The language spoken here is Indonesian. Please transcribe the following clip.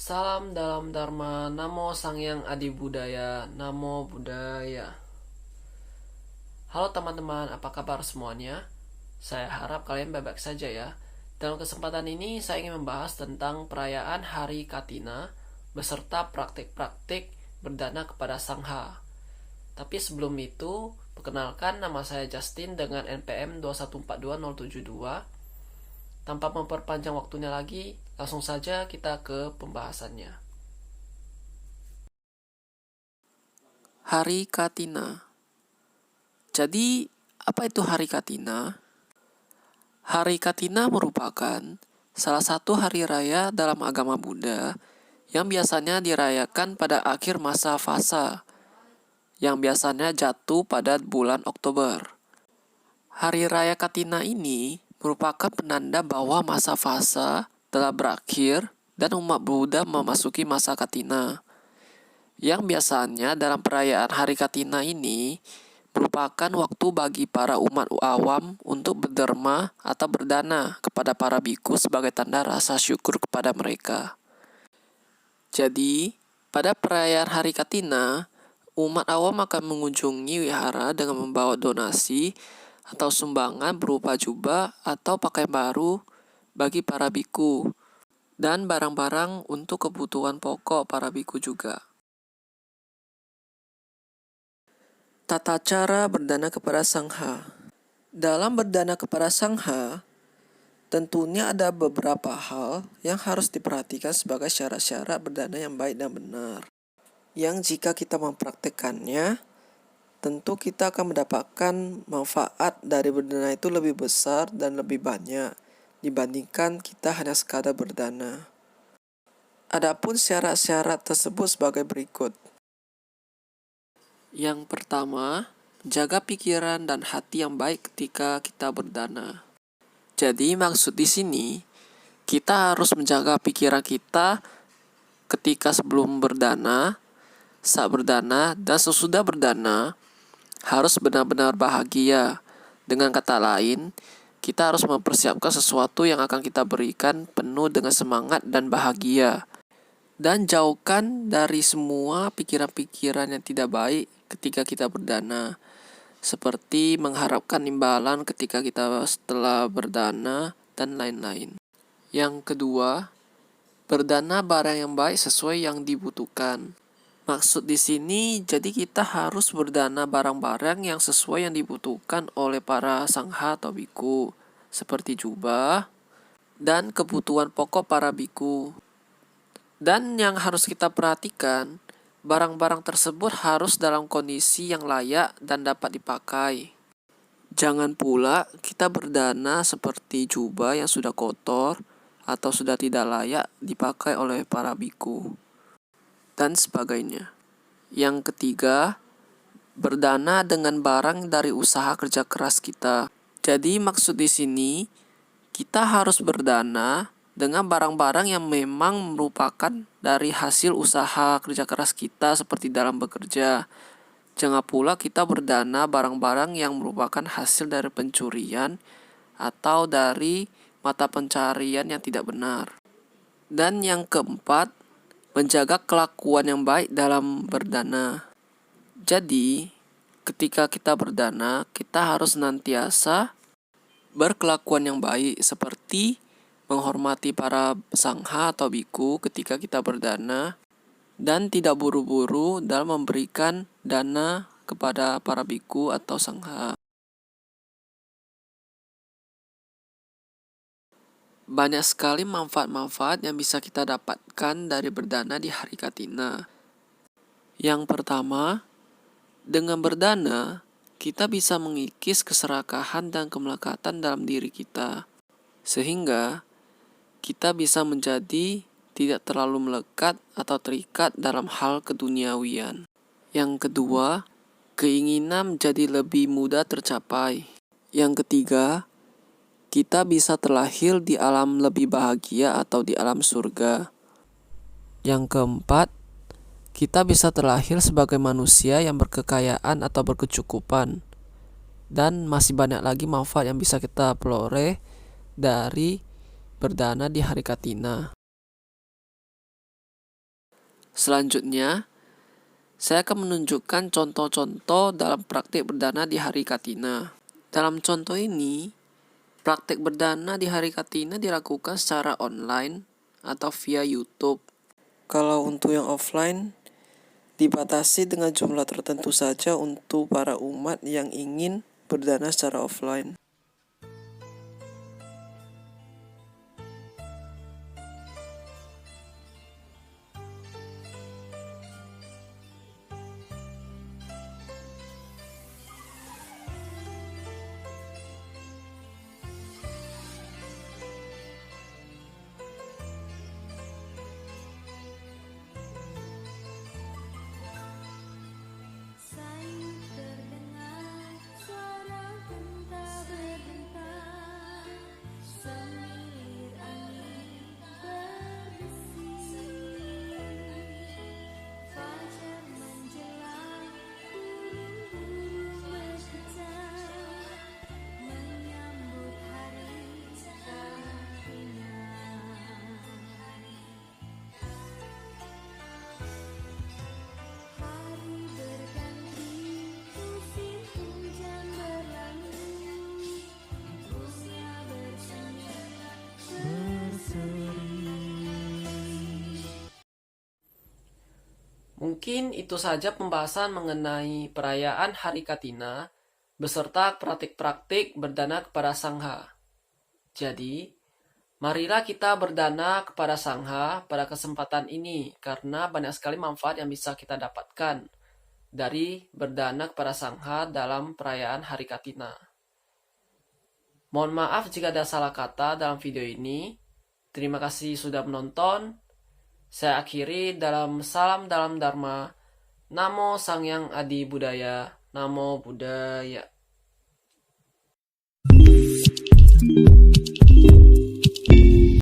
Salam dalam Dharma, Namo Sangyang Adi Budaya, Namo Buddhaya. Halo teman-teman, apa kabar semuanya? Saya harap kalian baik-baik saja ya. Dalam kesempatan ini saya ingin membahas tentang perayaan Hari Katina beserta praktik-praktik berdana kepada Sangha. Tapi sebelum itu, perkenalkan nama saya Justin dengan NPM 2142072. Tanpa memperpanjang waktunya lagi, langsung saja kita ke pembahasannya. Hari Katina. Jadi, apa itu Hari Katina? Hari Katina merupakan salah satu hari raya dalam agama Buddha yang biasanya dirayakan pada akhir masa fasa, yang biasanya jatuh pada bulan Oktober. Hari Raya Katina ini merupakan penanda bahwa masa fasa telah berakhir dan umat Buddha memasuki masa Katina. Yang biasanya dalam perayaan Hari Katina ini merupakan waktu bagi para umat awam untuk berderma atau berdana kepada para biku sebagai tanda rasa syukur kepada mereka. Jadi, pada perayaan Hari Katina, umat awam akan mengunjungi wihara dengan membawa donasi atau sumbangan berupa jubah atau pakaian baru bagi para biku dan barang-barang untuk kebutuhan pokok para biku juga. Tata cara berdana kepada Sangha. Dalam berdana kepada Sangha, tentunya ada beberapa hal yang harus diperhatikan sebagai syarat-syarat berdana yang baik dan benar. Yang jika kita mempraktekannya, tentu kita akan mendapatkan manfaat dari berdana itu lebih besar dan lebih banyak dibandingkan kita hanya sekadar berdana. Adapun syarat-syarat tersebut sebagai berikut. Yang pertama, jaga pikiran dan hati yang baik ketika kita berdana. Jadi maksud di sini, kita harus menjaga pikiran kita ketika sebelum berdana, saat berdana, dan sesudah berdana, harus benar-benar bahagia. Dengan kata lain, kita harus mempersiapkan sesuatu yang akan kita berikan penuh dengan semangat dan bahagia. Dan jauhkan dari semua pikiran-pikiran yang tidak baik ketika kita berdana, seperti mengharapkan imbalan ketika kita setelah berdana dan lain-lain. Yang kedua, berdana barang yang baik sesuai yang dibutuhkan. Maksud di sini, jadi kita harus berdana barang-barang yang sesuai yang dibutuhkan oleh para sangha atau biku, seperti jubah dan kebutuhan pokok para biku. Dan yang harus kita perhatikan, barang-barang tersebut harus dalam kondisi yang layak dan dapat dipakai. Jangan pula kita berdana seperti jubah yang sudah kotor atau sudah tidak layak dipakai oleh para biku, dan sebagainya. Yang ketiga, berdana dengan barang dari usaha kerja keras kita. Jadi maksud di sini, kita harus berdana dengan barang-barang yang memang merupakan dari hasil usaha kerja keras kita seperti dalam bekerja. Jangan pula kita berdana barang-barang yang merupakan hasil dari pencurian atau dari mata pencarian yang tidak benar. Dan yang keempat, menjaga kelakuan yang baik dalam berdana. Jadi, ketika kita berdana, kita harus senantiasa berkelakuan yang baik seperti menghormati para sangha atau biku ketika kita berdana dan tidak buru-buru dalam memberikan dana kepada para biku atau sangha. Banyak sekali manfaat-manfaat yang bisa kita dapatkan dari berdana di Hari Katina. Yang pertama, dengan berdana, kita bisa mengikis keserakahan dan kemelekatan dalam diri kita, sehingga kita bisa menjadi tidak terlalu melekat atau terikat dalam hal keduniawian. Yang kedua, keinginan menjadi lebih mudah tercapai. Yang ketiga, kita bisa terlahir di alam lebih bahagia atau di alam surga. Yang keempat, kita bisa terlahir sebagai manusia yang berkekayaan atau berkecukupan. Dan masih banyak lagi manfaat yang bisa kita peroleh dari berdana di Hari Katina. Selanjutnya, saya akan menunjukkan contoh-contoh dalam praktik berdana di hari Katina. Dalam contoh ini, praktik berdana di hari Katina dilakukan secara online atau via YouTube. Kalau untuk yang offline, dibatasi dengan jumlah tertentu saja untuk para umat yang ingin berdana secara offline. Mungkin itu saja pembahasan mengenai perayaan Hari Katina beserta praktik-praktik berdana kepada Sangha. Jadi, marilah kita berdana kepada Sangha pada kesempatan ini karena banyak sekali manfaat yang bisa kita dapatkan dari berdana kepada Sangha dalam perayaan Hari Katina. Mohon maaf jika ada salah kata dalam video ini. Terima kasih sudah menonton. Saya akhiri dalam salam dalam Dharma. Namo Sangyang Adi Budaya. Namo Buddhaya.